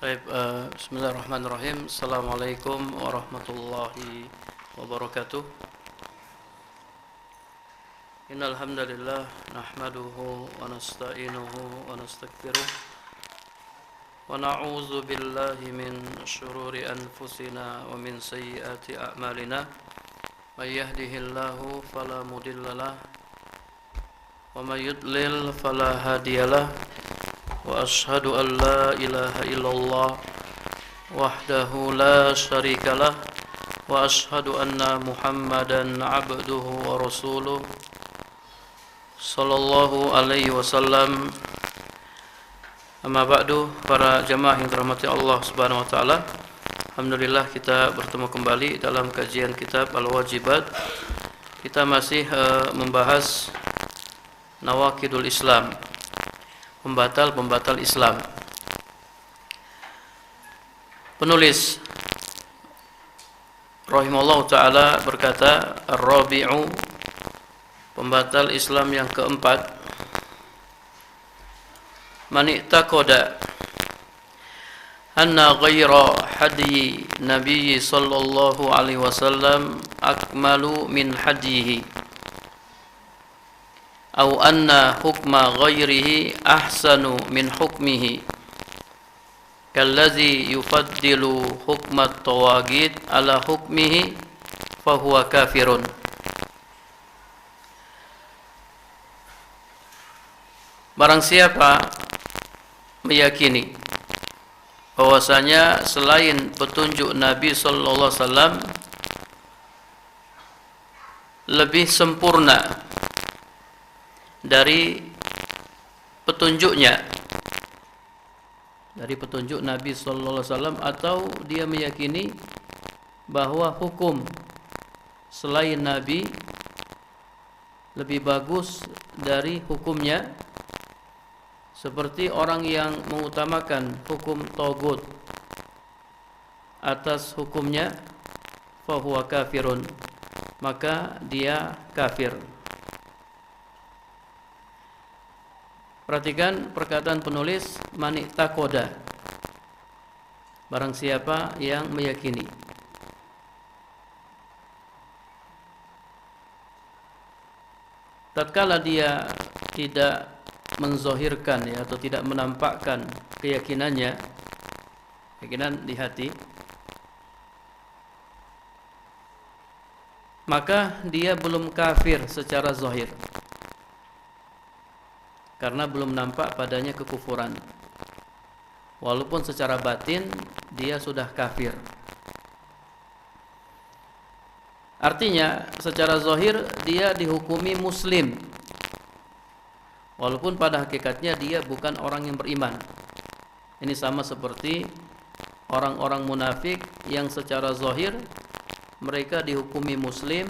Baik, bismillahirrahmanirrahim. Assalamualaikum warahmatullahi wabarakatuh. Innal hamdalillah nahmaduhu wa nasta'inuhu wa nastaghfiruh wa na'udzu billahi min shururi anfusina wa min sayyiati a'malina. May yahdihillahu fala mudhillalah wa may yudlil fala hadiyalah. Wa ashhadu an la ilaha illallah wahdahu la syarikalah wa ashhadu anna Muhammadan abduhu wa rasuluh sallallahu alaihi wasallam. Amma ba'du, para jamaah yang dirahmati Allah Subhanahu wa taala. Alhamdulillah kita bertemu kembali dalam kajian kitab Al-Wajibat. Kita masih membahas Nawaqidul Islam, pembatal-pembatal Islam. Penulis rahimahullah ta'ala berkata, Ar-Rabi'u, pembatal Islam yang keempat, Man i'taqada anna ghaira hadyi Nabi sallallahu alaihi wasallam akmalu min hadyihi aw anna hukma ghairihi ahsanu min hukmihi kallazi yufaddilu hukmat tawagid ala hukmihi fahuwa kafirun. Barang siapa meyakini bahwasanya selain petunjuk Nabi sallallahu alaihi wasallam lebih sempurna dari petunjuknya, dari petunjuk Nabi sallallahu alaihi wasallam, atau dia meyakini bahwa hukum selain Nabi lebih bagus dari hukumnya, seperti orang yang mengutamakan hukum tagut atas hukumnya, fahuwa kafirun, maka dia kafir. Perhatikan perkataan penulis, Man i'taqada, barang siapa yang meyakini. Tatkala dia tidak menzahirkan atau tidak menampakkan keyakinan di hati, maka dia belum kafir secara zahir, karena belum nampak padanya kekufuran. Walaupun secara batin dia sudah kafir. Artinya secara zahir dia dihukumi muslim, walaupun pada hakikatnya dia bukan orang yang beriman. Ini sama seperti orang-orang munafik yang secara zahir mereka dihukumi muslim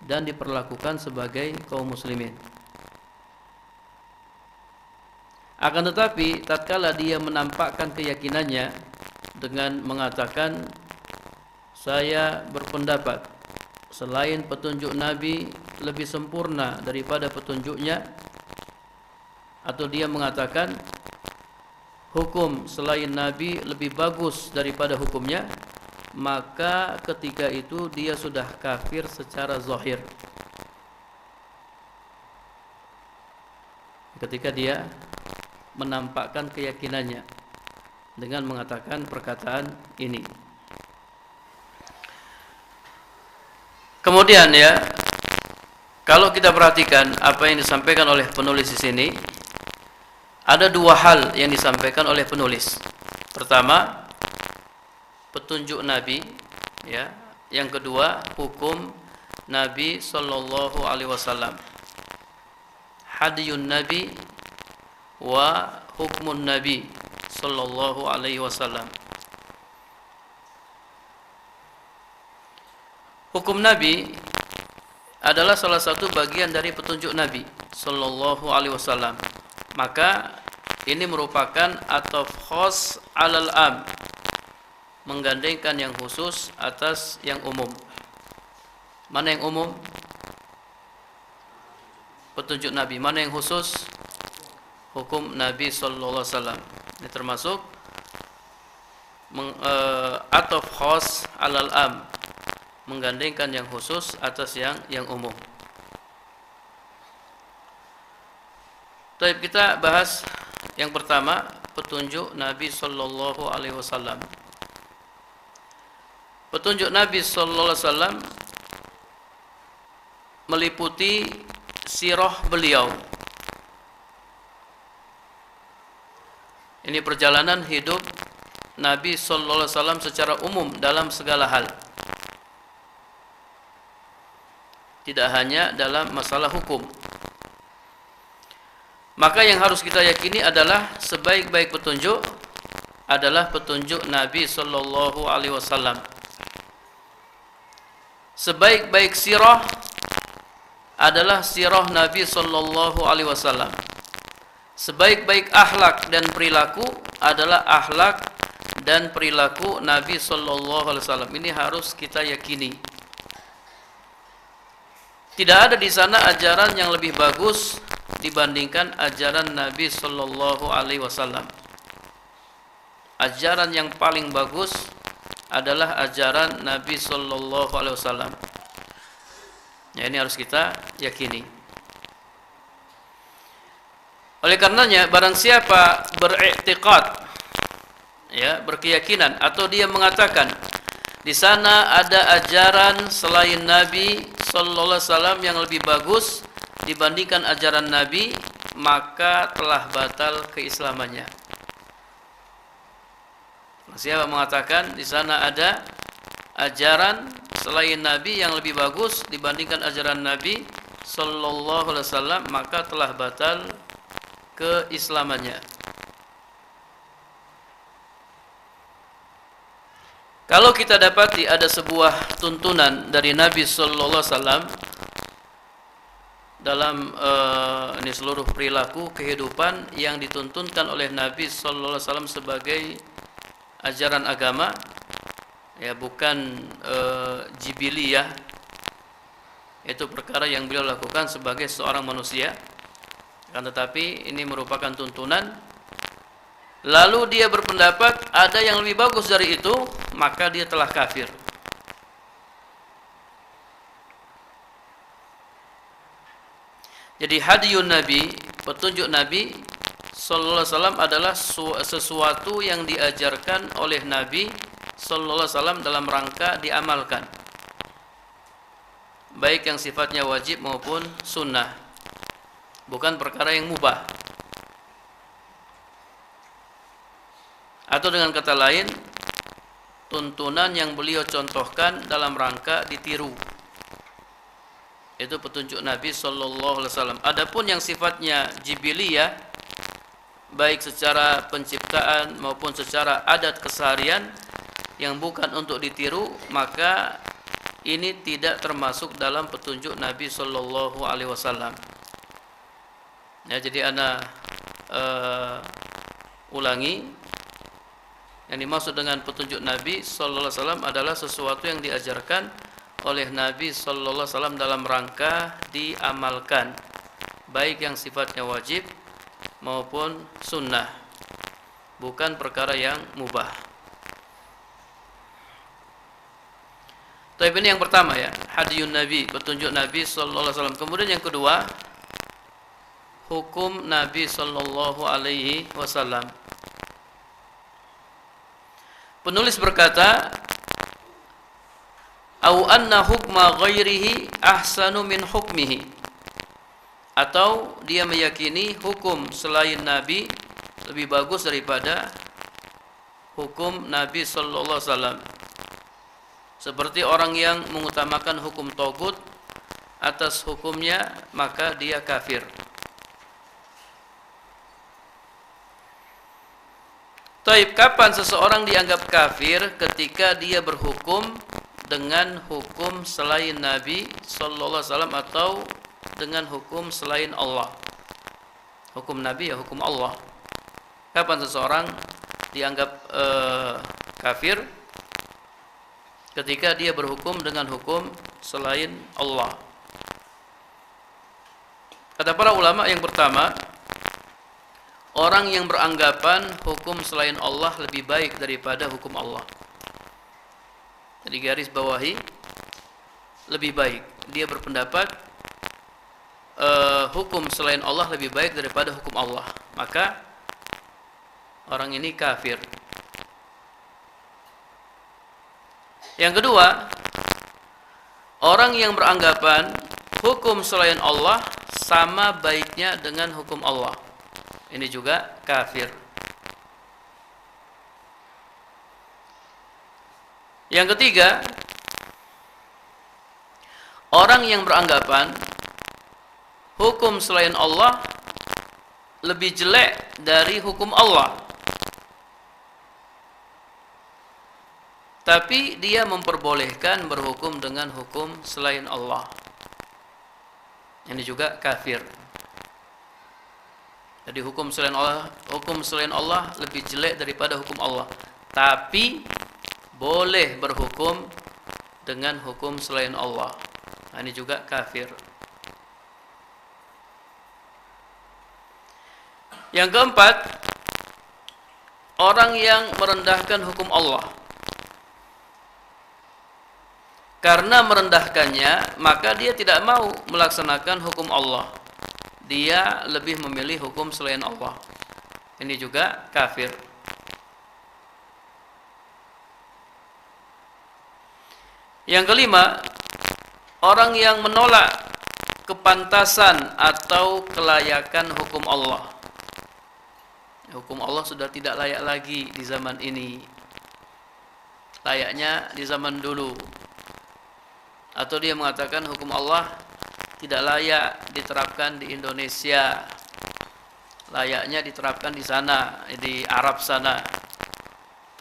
dan diperlakukan sebagai kaum muslimin. Akan tetapi tatkala dia menampakkan keyakinannya dengan mengatakan, saya berpendapat selain petunjuk Nabi lebih sempurna daripada petunjuknya, atau dia mengatakan hukum selain Nabi lebih bagus daripada hukumnya, maka ketika itu dia sudah kafir secara zahir. Ketika dia menampakkan keyakinannya dengan mengatakan perkataan ini. Kemudian kalau kita perhatikan apa yang disampaikan oleh penulis di sini, ada dua hal yang disampaikan oleh penulis. Pertama, petunjuk Nabi, yang kedua, hukum Nabi sallallahu alaihi wasallam. Hadiyun Nabi wa hukmun Nabi sallallahu alaihi wasallam. Hukum Nabi adalah salah satu bagian dari petunjuk Nabi sallallahu alaihi wasallam. Maka ini merupakan ataf khas alal am, menggandengkan yang khusus atas yang umum. Mana yang umum? Petunjuk Nabi. Mana yang khusus? Hukum Nabi sallallahu alaihi wasallam. Ini termasuk ataf khas alal am, menggandengkan yang khusus atas yang umum. Baik, kita bahas yang pertama, petunjuk Nabi sallallahu alaihi wasallam. Petunjuk Nabi sallallahu alaihi wasallam meliputi sirah beliau. Ini perjalanan hidup Nabi sallallahu alaihi wasallam secara umum dalam segala hal. Tidak hanya dalam masalah hukum. Maka yang harus kita yakini adalah sebaik-baik petunjuk adalah petunjuk Nabi sallallahu alaihi wasallam. Sebaik-baik sirah adalah sirah Nabi sallallahu alaihi wasallam. Sebaik-baik akhlak dan perilaku adalah akhlak dan perilaku Nabi sallallahu alaihi wasallam. Ini harus kita yakini. Tidak ada di sana ajaran yang lebih bagus dibandingkan ajaran Nabi sallallahu alaihi wasallam. Ajaran yang paling bagus adalah ajaran Nabi sallallahu alaihi wasallam. Ya, ini harus kita yakini. Oleh karenanya, barang siapa beriktikad, ya, berkeyakinan, atau dia mengatakan di sana ada ajaran selain Nabi sallallahu alaihi wasallam yang lebih bagus dibandingkan ajaran Nabi, maka telah batal keislamannya. Siapa mengatakan di sana ada ajaran selain Nabi yang lebih bagus dibandingkan ajaran Nabi sallallahu alaihi wasallam, maka telah batal keislamannya. Kalau kita dapati ada sebuah tuntunan dari Nabi sallallahu alaihi wasallam dalam ini seluruh perilaku kehidupan yang dituntunkan oleh Nabi sallallahu alaihi wasallam sebagai ajaran agama, ya, bukan jibiliyah, itu perkara yang beliau lakukan sebagai seorang manusia, kan, tetapi ini merupakan tuntunan, lalu dia berpendapat ada yang lebih bagus dari itu, maka dia telah kafir. Jadi hadiyun Nabi, petunjuk Nabi sallallahu alaihi wasallam adalah sesuatu yang diajarkan oleh Nabi sallallahu alaihi wasallam dalam rangka diamalkan, baik yang sifatnya wajib maupun sunnah, bukan perkara yang mubah. Atau dengan kata lain, tuntunan yang beliau contohkan dalam rangka ditiru. Itu petunjuk Nabi sallallahu alaihi wasallam. Adapun yang sifatnya jibiliyah, baik secara penciptaan maupun secara adat keseharian yang bukan untuk ditiru, maka ini tidak termasuk dalam petunjuk Nabi sallallahu alaihi wasallam. Ya, jadi ana ulangi, yang dimaksud dengan petunjuk Nabi sallallahu alaihi wasallam adalah sesuatu yang diajarkan oleh Nabi sallallahu alaihi wasallam dalam rangka diamalkan, baik yang sifatnya wajib maupun sunnah, bukan perkara yang mubah. Tapi ini yang pertama, ya, hadiyun Nabi, petunjuk Nabi sallallahu alaihi wasallam. Kemudian yang kedua, hukum Nabi sallallahu alaihi wasallam. Penulis berkata, au anna hukma ghairihi ahsanu min hukmihi, atau dia meyakini hukum selain Nabi lebih bagus daripada hukum Nabi sallallahu alaihi wasallam. Seperti orang yang mengutamakan hukum tagut atas hukumnya, maka dia kafir. Taib, kapan seseorang dianggap kafir? Ketika dia berhukum dengan hukum selain Nabi sallallahu alaihi wasallam atau dengan hukum selain Allah. Hukum Nabi ya hukum Allah. Kapan seseorang dianggap kafir? Ketika dia berhukum dengan hukum selain Allah. Kata para ulama, yang pertama, orang yang beranggapan hukum selain Allah lebih baik daripada hukum Allah. Jadi garis bawahi, lebih baik. Dia berpendapat hukum selain Allah lebih baik daripada hukum Allah. Maka orang ini kafir. Yang kedua, orang yang beranggapan hukum selain Allah sama baiknya dengan hukum Allah. Ini juga kafir. Yang ketiga, orang yang beranggapan hukum selain Allah lebih jelek dari hukum Allah, tapi dia memperbolehkan berhukum dengan hukum selain Allah. Ini juga kafir. Jadi hukum selain Allah lebih jelek daripada hukum Allah, tapi boleh berhukum dengan hukum selain Allah. Nah, ini juga kafir. Yang keempat, orang yang merendahkan hukum Allah. Karena merendahkannya, maka dia tidak mau melaksanakan hukum Allah. Dia lebih memilih hukum selain Allah. Ini juga kafir. Yang kelima, orang yang menolak kepantasan atau kelayakan hukum Allah. Hukum Allah sudah tidak layak lagi di zaman ini. Layaknya di zaman dulu. Atau dia mengatakan hukum Allah tidak layak diterapkan di Indonesia, layaknya diterapkan di sana, di Arab sana.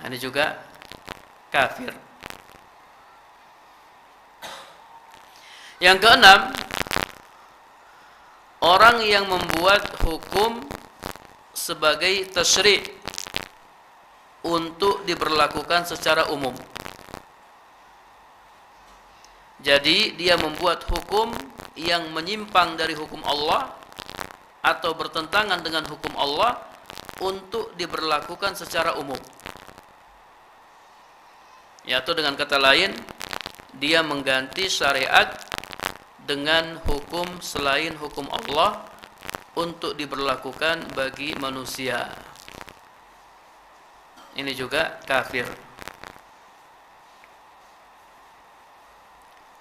Nah, ini juga kafir. Yang keenam, orang yang membuat hukum sebagai tasyri' untuk diberlakukan secara umum. Jadi dia membuat hukum yang menyimpang dari hukum Allah atau bertentangan dengan hukum Allah untuk diberlakukan secara umum. Ya, atau dengan kata lain, dia mengganti syariat dengan hukum selain hukum Allah untuk diberlakukan bagi manusia. Ini juga kafir.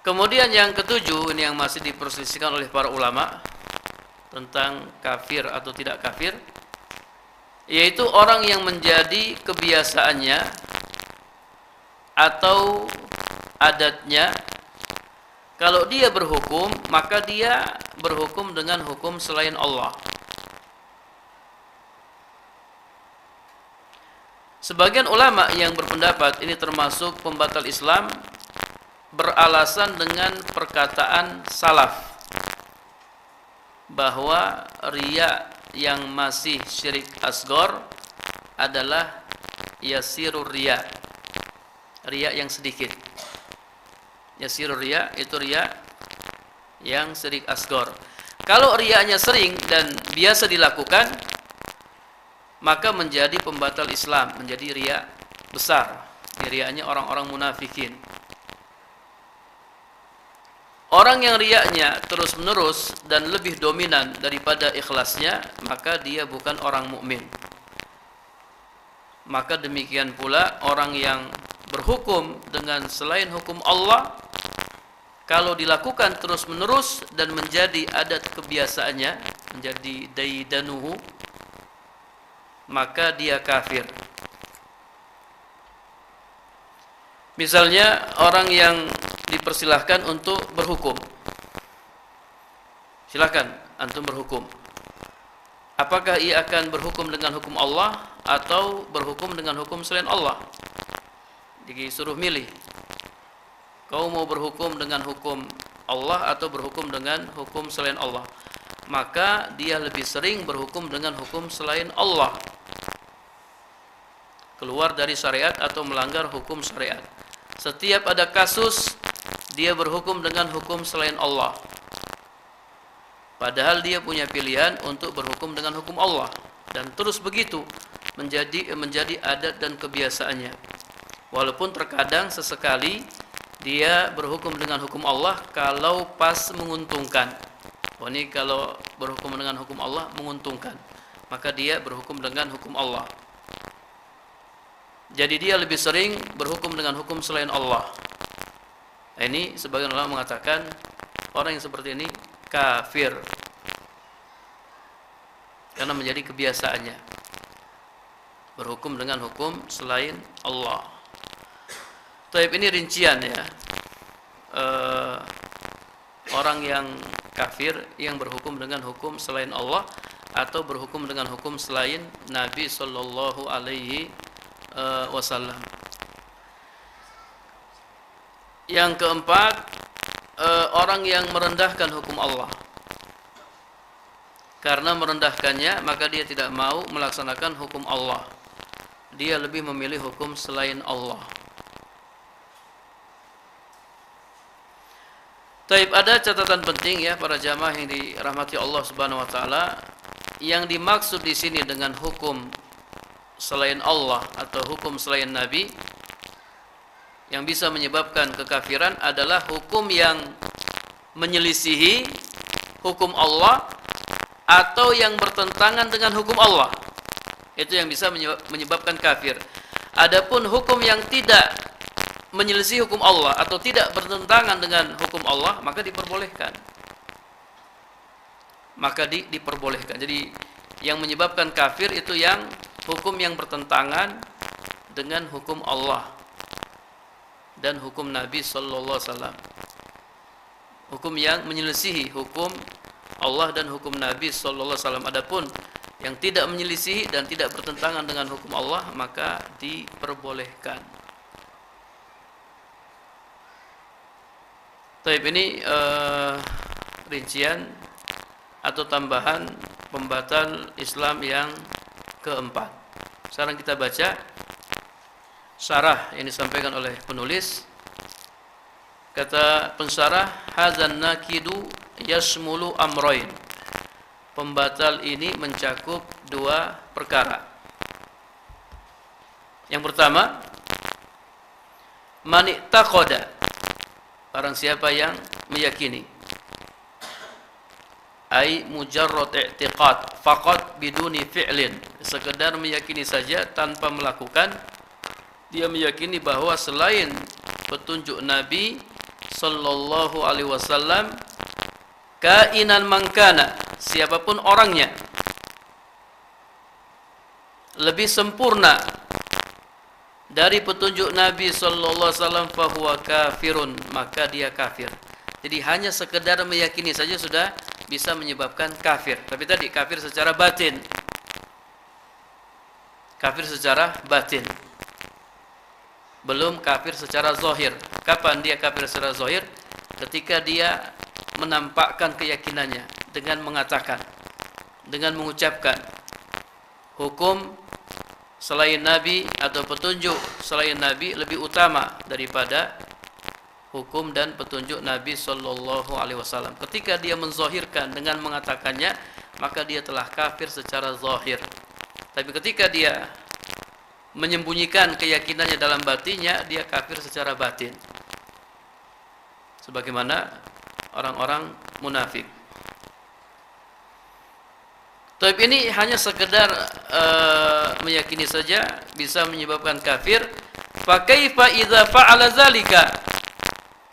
Kemudian yang ketujuh, ini yang masih diperselisihkan oleh para ulama tentang kafir atau tidak kafir, yaitu orang yang menjadi kebiasaannya atau adatnya, kalau dia berhukum, maka dia berhukum dengan hukum selain Allah. Sebagian ulama yang berpendapat ini termasuk pembatal Islam beralasan dengan perkataan salaf bahwa riya yang masih syirik asghar adalah yasirur riya, riya yang sedikit. Yasirur riya itu riya yang syirik asghar. Kalau riyanya sering dan biasa dilakukan, maka menjadi pembatal Islam, menjadi riya besar. Riyanya orang-orang munafikin. Orang yang riyanya terus-menerus dan lebih dominan daripada ikhlasnya, maka dia bukan orang mukmin. Maka demikian pula orang yang berhukum dengan selain hukum Allah, kalau dilakukan terus-menerus dan menjadi adat kebiasaannya, menjadi daidanuhu, maka dia kafir. Misalnya orang yang dipersilahkan untuk berhukum. Silakan antum berhukum. Apakah ia akan berhukum dengan hukum Allah atau berhukum dengan hukum selain Allah? Disuruh milih. Kau mau berhukum dengan hukum Allah atau berhukum dengan hukum selain Allah? Maka dia lebih sering berhukum dengan hukum selain Allah. Keluar dari syariat atau melanggar hukum syariat. Setiap ada kasus, dia berhukum dengan hukum selain Allah. Padahal dia punya pilihan untuk berhukum dengan hukum Allah. dan terus begitu menjadi adat dan kebiasaannya. Walaupun terkadang sesekali dia berhukum dengan hukum Allah kalau pas menguntungkan. Ini kalau berhukum dengan hukum Allah menguntungkan, maka dia berhukum dengan hukum Allah. Jadi dia lebih sering berhukum dengan hukum selain Allah. Ini sebagian ulama mengatakan orang yang seperti ini kafir, karena menjadi kebiasaannya berhukum dengan hukum selain Allah. Taib, ini rincian ya, orang yang kafir yang berhukum dengan hukum selain Allah atau berhukum dengan hukum selain Nabi Sallallahu Alaihi Wasallam. Yang keempat, orang yang merendahkan hukum Allah. Karena merendahkannya, maka dia tidak mau melaksanakan hukum Allah. Dia lebih memilih hukum selain Allah. Taib, ada catatan penting ya para jamaah yang dirahmati Allah Subhanahu wa taala. Yang dimaksud di sini dengan hukum selain Allah atau hukum selain Nabi yang bisa menyebabkan kekafiran adalah hukum yang menyelisihi hukum Allah atau yang bertentangan dengan hukum Allah. Itu yang bisa menyebabkan kafir. Adapun hukum yang tidak menyelisih hukum Allah atau tidak bertentangan dengan hukum Allah, maka diperbolehkan. Diperbolehkan. Jadi yang menyebabkan kafir itu yang hukum yang bertentangan dengan hukum Allah dan hukum Nabi sallallahu alaihi wasallam. Hukum yang menyelisihi hukum Allah dan hukum Nabi sallallahu alaihi wasallam. Adapun yang tidak menyelisihi dan tidak bertentangan dengan hukum Allah, maka diperbolehkan. Taib, ini rincian atau tambahan pembatal Islam yang keempat. Sekarang kita baca syarah yang disampaikan oleh penulis. Kata pensyarah, hadzan nakidu yashmulu amrayn. Pembatal ini mencakup dua perkara. Yang pertama, man i'taqada, barang siapa yang meyakini, ai mujarrad i'tiqad faqat biduni fi'lin, sekedar meyakini saja tanpa melakukan. Dia meyakini bahwa selain petunjuk Nabi sallallahu alaihi wasallam, kainan mangkana, siapapun orangnya, lebih sempurna dari petunjuk Nabi sallallahu alaihi wasallam, fahuwa kafirun, maka dia kafir. Jadi hanya sekedar meyakini saja sudah bisa menyebabkan kafir. Tapi tadi kafir secara batin. Kafir secara batin. Belum kafir secara zahir. Kapan dia kafir secara zahir? Ketika dia menampakkan keyakinannya dengan mengatakan, dengan mengucapkan hukum selain Nabi atau petunjuk selain Nabi lebih utama daripada hukum dan petunjuk Nabi sallallahu alaihi wasallam. Ketika dia menzahirkan dengan mengatakannya, maka dia telah kafir secara zahir. Tapi ketika dia menyembunyikan keyakinannya dalam batinnya, dia kafir secara batin. Sebagaimana orang-orang munafik. Tapi ini hanya sekedar meyakini saja bisa menyebabkan kafir. Fa kaifa idza fa'ala zalika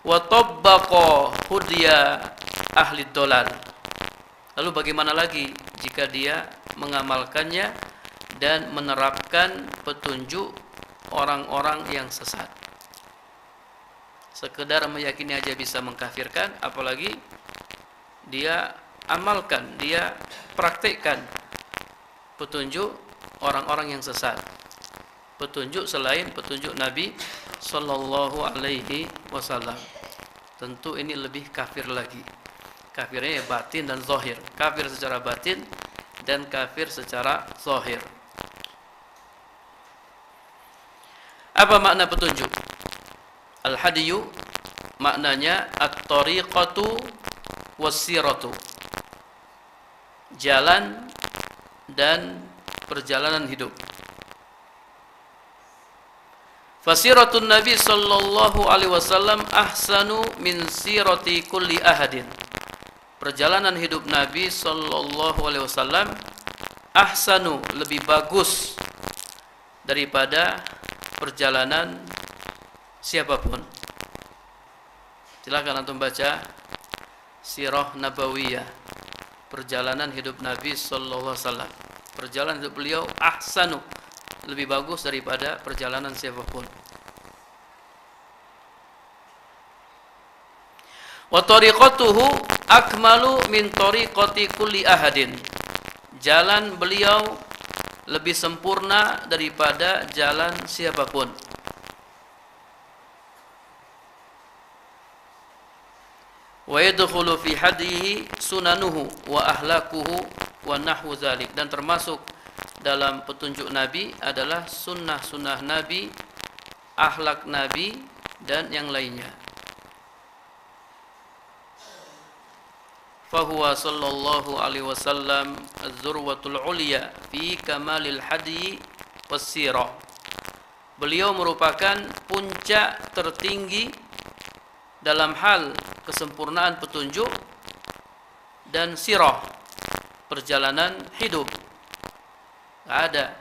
wa tabbaqa hudya ahli dhalal. Lalu bagaimana lagi jika dia mengamalkannya dan menerapkan petunjuk orang-orang yang sesat? Sekedar meyakini aja bisa mengkafirkan, apalagi dia amalkan, dia praktikkan petunjuk orang-orang yang sesat, petunjuk selain petunjuk Nabi sallallahu alaihi wasallam. Tentu ini lebih kafir lagi. Kafirnya batin dan zahir. Kafir secara batin dan kafir secara zahir. Apa makna petunjuk? Al-hadiyu maknanya at-tariqatu was-siratu, jalan dan perjalanan hidup. Fasiratun Nabi sallallahu alaihi wasallam ahsanu min sirati kulli ahadin. Perjalanan hidup Nabi sallallahu alaihi wasallam ahsanu, lebih bagus daripada perjalanan siapapun. Silakan antum baca Sirah Nabawiyah, perjalanan hidup Nabi sallallahu alaihi wasallam. Perjalanan hidup beliau ahsanu, lebih bagus daripada perjalanan siapapun. Wa tariqatuhu akmalu min tariqati kulli ahadin. Jalan beliau lebih sempurna daripada jalan siapapun. Wa yadkhulu fi hadihi sunanuhu wa ahlakuhu wa nahwu dzalik, dan termasuk dalam petunjuk Nabi adalah sunnah-sunnah Nabi, akhlak Nabi, dan yang lainnya. Fahuwa sallallahu alaihi wasallam az-zurwatul ulya fi kamalil hadi was-sirah. Beliau merupakan puncak tertinggi dalam hal kesempurnaan petunjuk dan sirah, perjalanan hidup. Tidak ada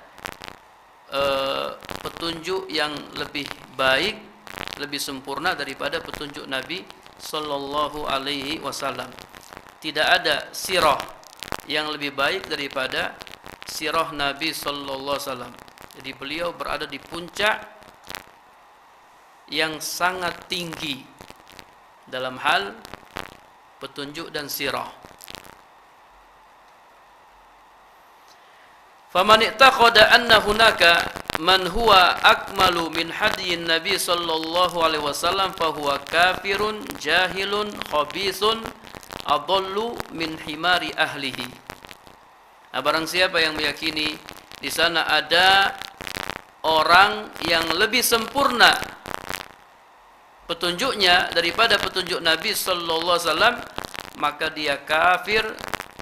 petunjuk yang lebih baik, lebih sempurna daripada petunjuk Nabi sallallahu alaihi wasallam. Tidak ada sirah yang lebih baik daripada sirah Nabi sallallahu alaihi wasallam. Jadi beliau berada di puncak yang sangat tinggi dalam hal petunjuk dan sirah. Faman i'taqada anna hunaka man huwa akmalu min hadyin Nabi sallallahu alaihi wasallam fahuwa kafirun jahilun khabisun adallu min himari ahlihi. Nah, barang siapa yang meyakini di sana ada orang yang lebih sempurna petunjuknya daripada petunjuk Nabi sallallahu alaihi wasallam, maka dia kafir,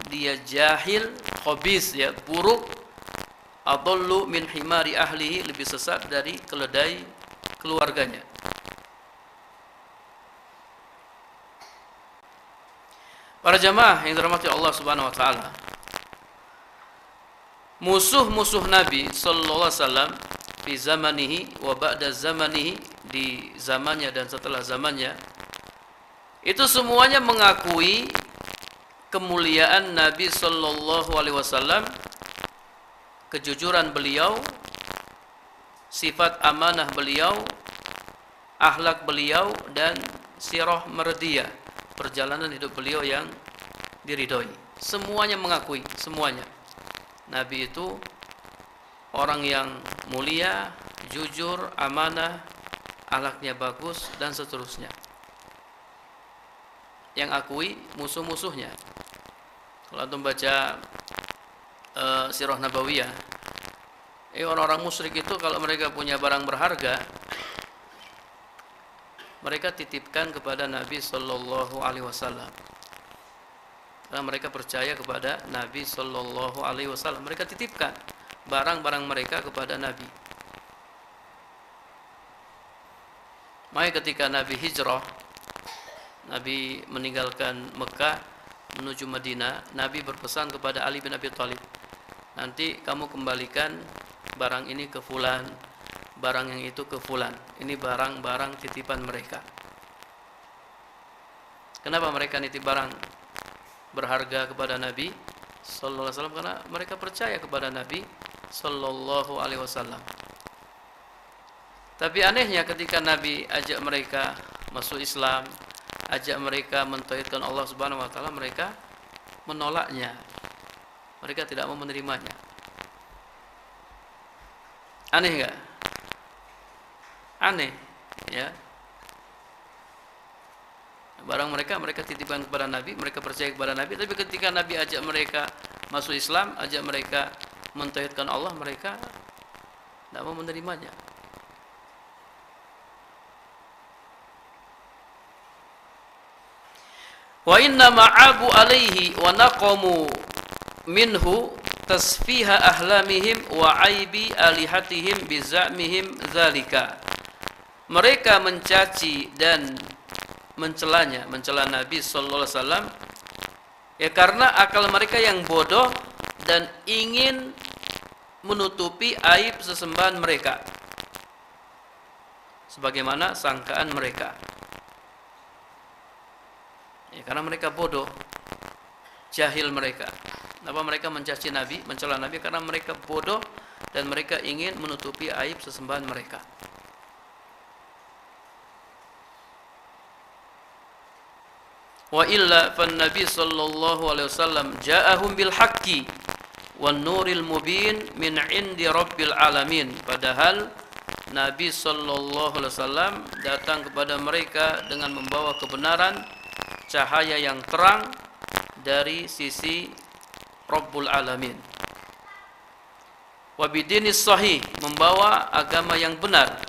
dia jahil, khabis, ya, buruk, adallu min himari ahlihi, lebih sesat dari keledai keluarganya. Para jamaah yang dirahmati Allah Subhanahu wa taala, musuh-musuh Nabi sallallahu alaihi wasallam di zamanihi wa ba'da zamanihi, di zamannya dan setelah zamannya, itu semuanya mengakui kemuliaan Nabi sallallahu alaihi wasallam, kejujuran beliau, sifat amanah beliau, akhlak beliau, dan sirah mardiyah, perjalanan hidup beliau yang diridhoi. Semuanya mengakui, semuanya. Nabi itu orang yang mulia, jujur, amanah, akhlaknya bagus, dan seterusnya. Yang akui musuh-musuhnya. Kalau antum baca Sirah Nabawiyah, orang-orang musyrik itu kalau mereka punya barang berharga, mereka titipkan kepada Nabi sallallahu alaihi wasallam. Karena mereka percaya kepada Nabi sallallahu alaihi wasallam, mereka titipkan barang-barang mereka kepada Nabi. Maka ketika Nabi hijrah, Nabi meninggalkan Mekah menuju Madinah, Nabi berpesan kepada Ali bin Abi Thalib, nanti kamu kembalikan barang ini ke fulan, barang yang itu ke fulan. Ini barang-barang titipan mereka. Kenapa mereka nitip barang berharga kepada Nabi sallallahu alaihi wasallam? Karena mereka percaya kepada Nabi sallallahu alaihi wasallam. Tapi anehnya ketika Nabi ajak mereka masuk Islam, ajak mereka mentauhidkan Allah Subhanahu wa taala, mereka menolaknya. Mereka tidak mau menerimanya. Aneh enggak? Aneh, ya. Barang mereka titipkan kepada Nabi, mereka percaya kepada Nabi, tapi ketika Nabi ajak mereka masuk Islam, ajak mereka mentauhidkan Allah, mereka tidak mau menerimanya. Wa inna ma'abu alaihi wa naqamu minhu tasfiha ahlamihim wa aibi alihatihim bizamihim dzalika. Mereka mencaci dan mencela Nabi sallallahu alaihi wasallam ya karena akal mereka yang bodoh dan ingin menutupi aib sesembahan mereka sebagaimana sangkaan mereka. Ya, karena mereka bodoh, jahil mereka. Kenapa mereka mencaci Nabi, mencela Nabi? Karena mereka bodoh dan mereka ingin menutupi aib sesembahan mereka. Wa illa fan Nabi sallallahu alaihi wasallam ja'ahum bil haqqi wan nuril mubin min indi rabbil alamin. Padahal Nabi sallallahu alaihi wasallam datang kepada mereka dengan membawa kebenaran, cahaya yang terang dari sisi Rabbul Alamin. Wa bidinis sahih, membawa agama yang benar.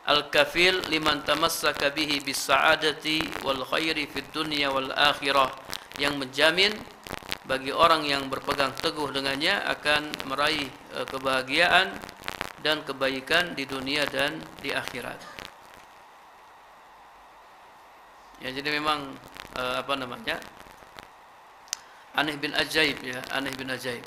Al-kafil liman tamassaka bihi bis sa'adati wal khairi fid dunya wal akhirah, yang menjamin bagi orang yang berpegang teguh dengannya akan meraih kebahagiaan dan kebaikan di dunia dan di akhirat. Ya, jadi memang aneh bin ajaib ya, aneh bin ajaib.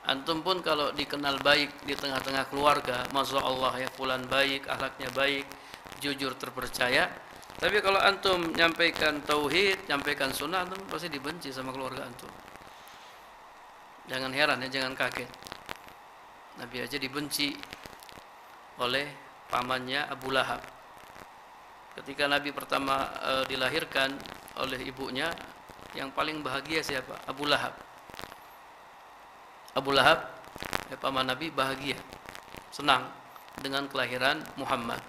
Antum pun kalau dikenal baik di tengah-tengah keluarga, masya Allah ya, fulan baik, akhlaknya baik, jujur, terpercaya. Tapi kalau antum nyampaikan tauhid, nyampaikan sunnah, antum pasti dibenci sama keluarga antum. Jangan heran ya, jangan kaget. Nabi aja dibenci oleh pamannya Abu Lahab. Ketika Nabi pertama dilahirkan oleh ibunya, yang paling bahagia siapa? Abu Lahab. Abu Lahab, ya, paman Nabi, bahagia, senang dengan kelahiran Muhammad.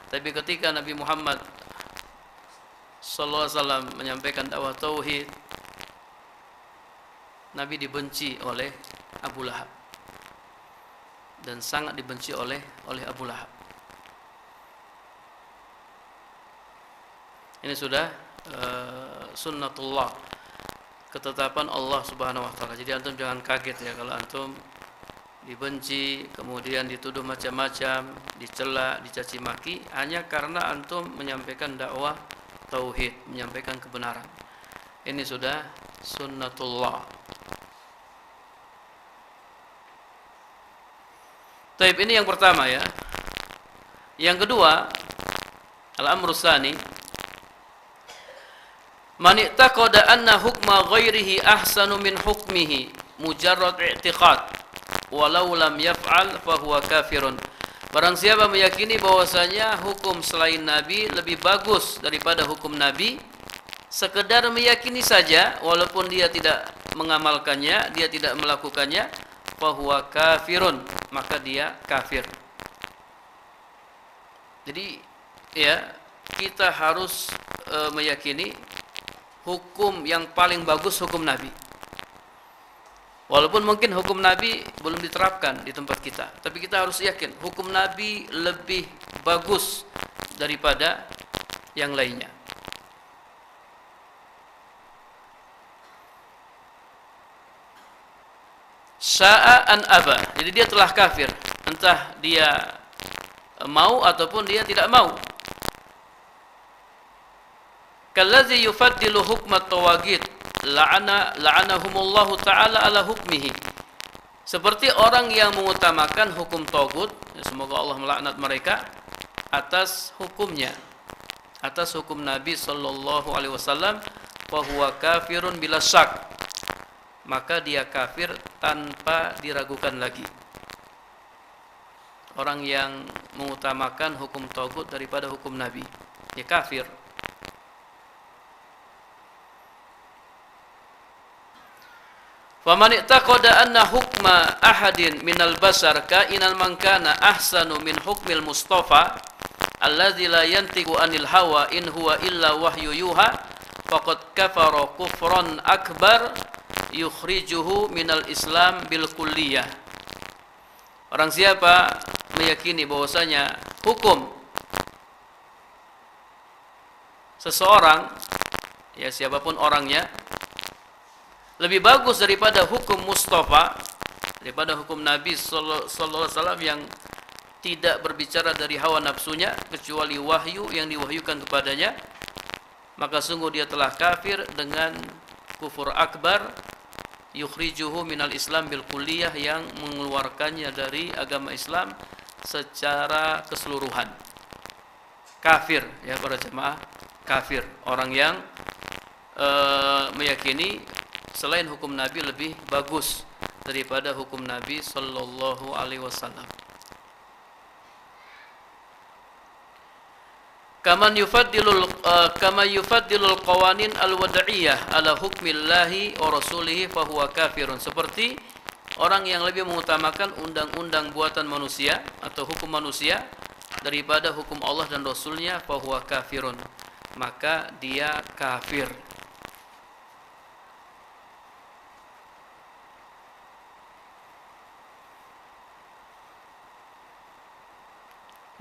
Tapi ketika Nabi Muhammad sallallahu alaihi wasallam menyampaikan dakwah tauhid, Nabi dibenci oleh Abu Lahab dan sangat dibenci oleh Abu Lahab. Ini sudah sunnatullah, ketetapan Allah Subhanahu wa taala. Jadi antum jangan kaget ya kalau antum dibenci, kemudian dituduh macam-macam, dicela, dicaci maki hanya karena antum menyampaikan dakwah tauhid, menyampaikan kebenaran. Ini sudah sunnatullah. Taib, ini yang pertama ya. Yang kedua, al-amru tsani, man i'taqada anna hukma ghairihi ahsanu min hukmihi mujarrad i'tiqad walau lam yaf'al fahuwa kafirun. Barang siapa meyakini bahwasanya hukum selain Nabi lebih bagus daripada hukum Nabi, sekedar meyakini saja walaupun dia tidak mengamalkannya, dia tidak melakukannya, fahuwa kafirun, maka dia kafir. Jadi ya, kita harus meyakini hukum yang paling bagus hukum Nabi. Walaupun mungkin hukum Nabi belum diterapkan di tempat kita, tapi kita harus yakin hukum Nabi lebih bagus daripada yang lainnya. Sya'a an aba, jadi dia telah kafir, entah dia mau ataupun dia tidak mau. Kallazi yufaddilu hukmat tawagid la'anahumullahu ta'ala ala hukmihi, seperti orang yang mengutamakan hukum tagut, semoga Allah melaknat mereka, atas hukumnya, atas hukum Nabi sallallahu alaihi wasallam, fa huwa kafirun bila syak, maka dia kafir tanpa diragukan lagi. Orang yang mengutamakan hukum tagut daripada hukum Nabi, dia kafir. Faman i'taqada anna hukma ahadin minal basar ka'inan man kana ahsanu min hukmil mustafa alladzi la yantiqu anil hawa in huwa illa wahyu yuha faqad kafara kufran akbar yukhrijuhu minal islam bil kulliyah. Orang siapa meyakini bahwasanya hukum seseorang, ya siapapun orangnya, lebih bagus daripada hukum Mustafa, daripada hukum Nabi sallallahu alaihi wasallam yang tidak berbicara dari hawa nafsunya kecuali wahyu yang diwahyukan kepadanya, maka sungguh dia telah kafir dengan kufur akbar, yukhrijuhu minal Islam bil kulliyah, yang mengeluarkannya dari agama Islam secara keseluruhan. Kafir ya para jemaah, kafir orang yang meyakini selain hukum Nabi lebih bagus daripada hukum Nabi sallallahu alaihi wasallam. Kama yufaddilul qawanin al-wad'iyah ala hukmillahi wa rasulihi fa huwa kafirun. Seperti orang yang lebih mengutamakan undang-undang buatan manusia atau hukum manusia daripada hukum Allah dan Rasulnya, fa huwa kafirun, maka dia kafir.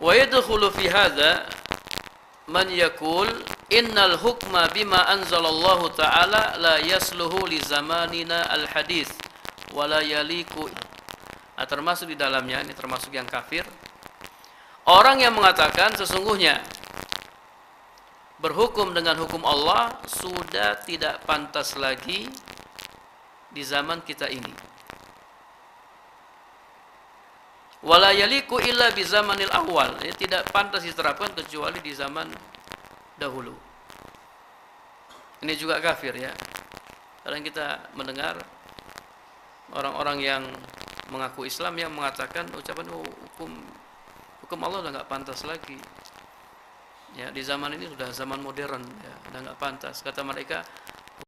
Wa yadkhulu fi hadza man yaqul innal hukma bima anzalallahu ta'ala la yasluhu li zamanina al hadis wa la yaliku. Termasuk di dalamnya, ini termasuk yang kafir, orang yang mengatakan sesungguhnya berhukum dengan hukum Allah sudah tidak pantas lagi di zaman kita ini. Wala yaliku illa bi zamanil awal, tidak pantas diterapkan kecuali di zaman dahulu. Ini juga kafir ya. Kadang kita mendengar orang-orang yang mengaku Islam yang mengatakan ucapan hukum Allah sudah enggak pantas lagi. Ya, di zaman ini sudah zaman modern ya, sudah enggak pantas. Kata mereka,